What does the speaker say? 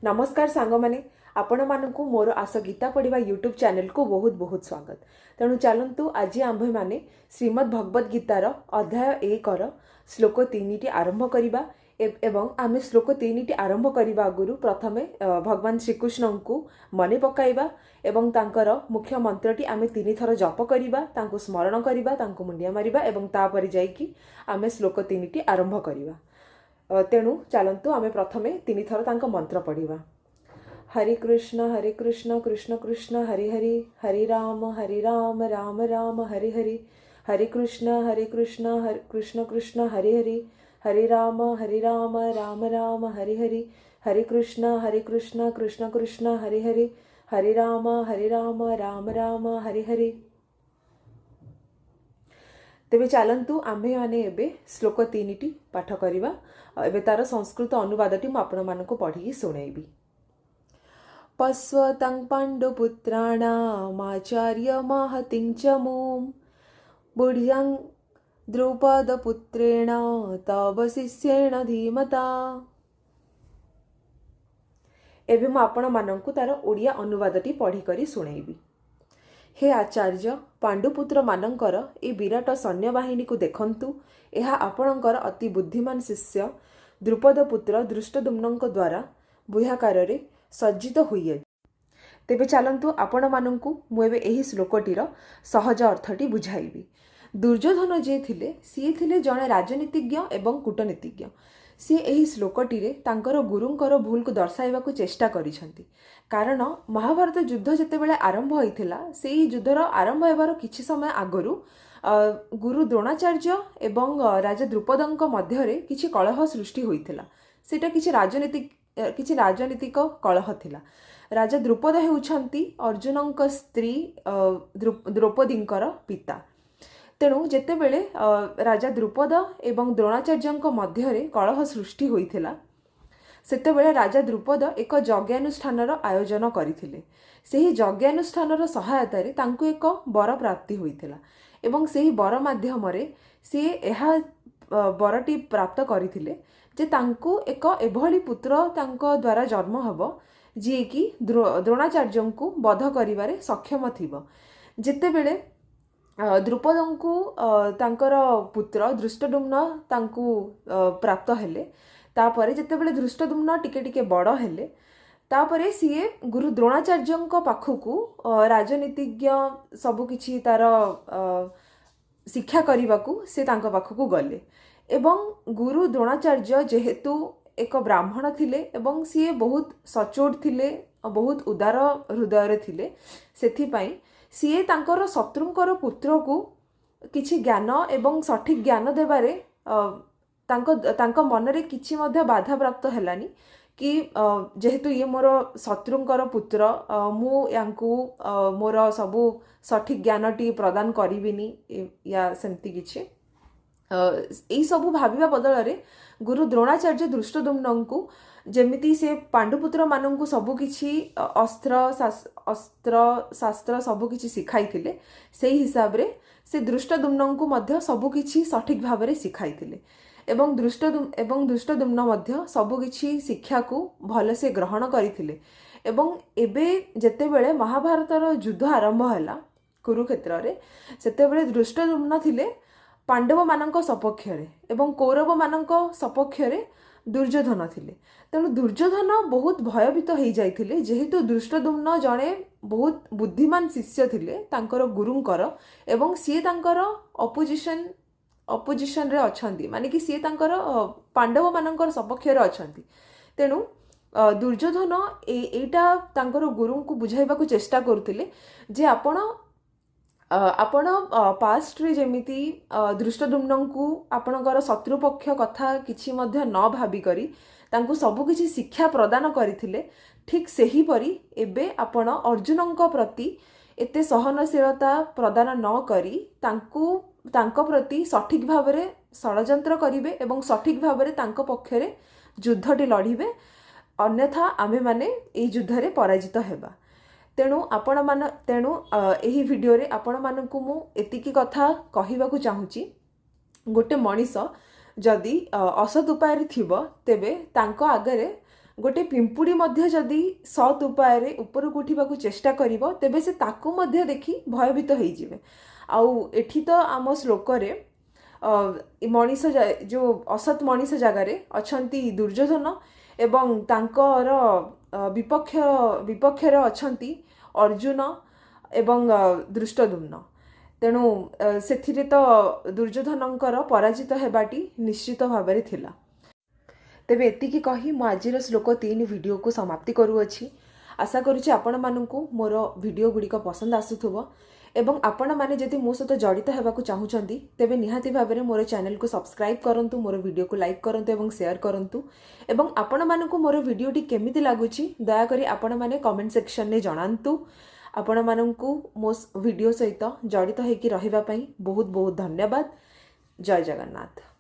नमस्कार सांग मैंने आपण मानक मोर आस गीता पढ़ा यूट्यूब चैनल को बहुत बहुत स्वागत। तेणु चलतु आज आंभ मैंने श्रीमद् भगवद गीतार अध्याय 1 श्लोक 3 आरंभ करवा एवं आम श्लोक 3 आरंभ करने आगु प्रथमे भगवान श्रीकृष्ण को मन पकाइबा एवं तांकर मुख्य मंत्रटी आम 3 थर जप करवा स्मरण करवा मुंडिया मारिबा एवं तापर जाइकी आम श्लोक 3 आरंभ करवा। तेणु चलतु आम प्रथमे 3 थर मंत्र पढ़ा। हरे कृष्ण कृष्ण कृष्ण हरे हरे हरे राम राम राम हरे हरे हरे कृष्ण कृष्ण कृष्ण हरे हरे हरे राम राम राम हरे हरे हरे कृष्ण कृष्ण कृष्ण हरे हरे हरे राम राम राम हरे हरे। तेबे चलतु आम्भे माने एबे श्लोक 3 पाठ करवा। एबे तार संस्कृत अनुवादटी मु आपण मानकु पढ़ी सुनाइबी। पश्वतं पाण्डुपुत्राणामाचार्य महतिं च मूं बुढ्यं द्रौपदपुत्रेण तव शिष्येण धीमता। एबे मु आपण मानकु तार ओडिया अनुवादटी पढ़ी करी सुनाइबी। हे आचार्य पांडुपुत्र मानकर ए विराट सैन्य बाहिनी को देखंतु। एहा आपणकर अति बुद्धिमान शिष्य द्रुपदपुत्र दृष्टद्युम्नଙ୍କ द्वारा बुहाकार रे सज्जित हुई। तेबे चलंतु आपण मानंकु मु एबे एही श्लोकटीर सहज अर्थटी बुझाइबी। दुर्योधन जे थिले सी थिले जणे राजनीतिज्ञ एवं कूटनीतिज्ञ। सी एही श्लोकटीरे तांकर गुरुंकर भूल को दर्शाइबा को चेष्टा करिसंती। कारण महाभारत युद्ध जेतेबेले आरंभ होइथिला सेही युद्धर आरंभ हेबार किछि समय आगरु गुरु द्रोणाचार्य एवं राजा द्रुपदଙ୍କ मध्यरे किछि कलह सृष्टि होइथिला। सेटा किछि राजनीतिक कलह थिला। राजा द्रुपद हेउछंती अर्जुनଙ୍କ स्त्री द्रौपदींकर पिता। तेणु जेतेबेले राजा द्रुपद एवं द्रोणाचार्यଙ୍କ मध्यरे कलह सृष्टि होइथिला सेतेबेले राजा द्रुपद एक यज्ञानुष्ठानर आयोजन करथिले। सेही यज्ञानुष्ठानर सहायतारे तांको एक वर प्राप्ति होइथिला एवं सेही वर माध्यमरे से एहा वरटी प्राप्त करथिले जे तांको एक एभली पुत्र तांको द्वारा जन्म हबो जे कि द्रोणाचार्यଙ୍କୁ वध करिवारे सक्षम थिबो। जेतेबेले द्रुपदଙ୍କୁ तांकर पुत्र दृष्टद्युम्न तांको प्राप्त हेले तापरे जेतेबेले दृष्टद्युम्न टिके टिके बड़ हेले तापरे सीए गुरु द्रोणाचार्यଙ୍କ पाखकू राजनीतिज्ञ सबु किछि तार शिक्षा करने से तांको पाखकू गले एवं गुरु द्रोणाचार्य जेहेतु एक ब्राह्मण थिले एवं सीए बहुत सचोट थिले बहुत उदार हृदय थिले सेथिपाई सीए तांकर शत्रुंकर पुत्र को किछि ज्ञान एवं सठिक ज्ञान देबारे तांको मनरे किछि मध्य बाधा प्राप्त हेलानी कि जेहेतु ये मोर शत्रुंकर पुत्र मु यांकु मोर सबु सठिक ज्ञानटी प्रदान करिबिनी या सेमती किछि एई सबु भाबिबा बदलरे गुरु द्रोणाचार्य दृष्टद्युम्नଙ୍କୁ जेमिति से पांडुपुत्र मानंकु सबु किछि अस्त्र शास्त्र सबु किछि सिखाई थिले सेही हिसाब रे से दृष्टद्युम्नଙ୍କୁ मध्य सबु किछि सठिक भाबरे सिखाई थिले एवं दृष्टद्युम्न मध्य सबु किछि शिक्षा को भल से ग्रहण करिथिले। एवं एबे जेतेबेले महाभारतर युद्ध आरंभ हैला कुरुक्षेत्र रे सेतेबेले दृष्टद्युम्न थिले पांडव मानक सपक्ष रे एवं कौरव मानक सपक्ष रे दुर्योधन थिले। तेणु दुर्योधन बहुत भयभीत हो जाइथिले जेहेतु दृष्टद्युम्न जणे बहुत बुद्धिमान शिष्य थिले तांकर गुरुंकर एवं सी तांकर अपोजिशन रे अछंती माने कि सी तांकर पांडव मानकर सपक्ष रे अछंती। तेणु दुर्योधन एटा तांकर गुरु को बुझाइबा को चेष्टा करथिले जे आपण पास्ट रे जेमिति दृष्टद्युम्न को आपणकर शत्रुपक्ष कथा किछि मध्य न भाबी करी तांको सबु किछि शिक्षा प्रदान करिथिले ठीक सेही परी एबे आपण अर्जुनଙ୍କ प्रति एते सहनशीलता प्रदान न करी तांको प्रति सठिक भावरे षडयंत्र करिवे एवं सठिक भावरे तांको पक्षरे युद्धटी लड़िबे अन्यथा आमे माने एई युद्धरे पराजित हेबा। तेणु एही वीडियो रे आपण मानकु मु एतिकी कथा कहिबाकू चाहूची गोटे मनीष जदि असत उपाय थिबो तेबे तांको आगरे गोटे पिंपुड़ी मध्य जदि सत् उपाय उपरକୁ उठिबाकू चेष्टा करिवो तेबे से ताकू मध्य देखि भयभीत होई जिवे। आउ एठी तो आम श्लोक रे मनीष जो असत मनीष जगार अछंती दुर्योधन एवं तांकर विपक्षर अछंती अर्जुन एवं दृष्टद्युम्न। तेणु सेथिरे तो दुर्योधनंकर पराजित हेबाटी निश्चित भाव थिला। तेबे एतिकी कही मु आजिर श्लोक 3 वीडियो को समाप्ति करूअछि। आशा करुछि आपण माननकु मोर वीडियो गुड़िक पसंद आसुथुबो एवं आपण माने जदि मो सहित जड़ित हेबाकू चाहुचंती तेबे निहाती भाबरे मोर चैनल को सब्सक्राइब करंतु, मोर वीडियो को लाइक करंतु एवं शेयर करंतु एवं आपण माननकु मोर वीडियोटी केमिति लागुछि दया करी आपण माने कमेंट सेक्शन ने जणांतु। आपण माननकु मो वीडियो सहित जड़ित हेकि रहिबा पई बहुत बहुत धन्यवाद। जय जगन्नाथ।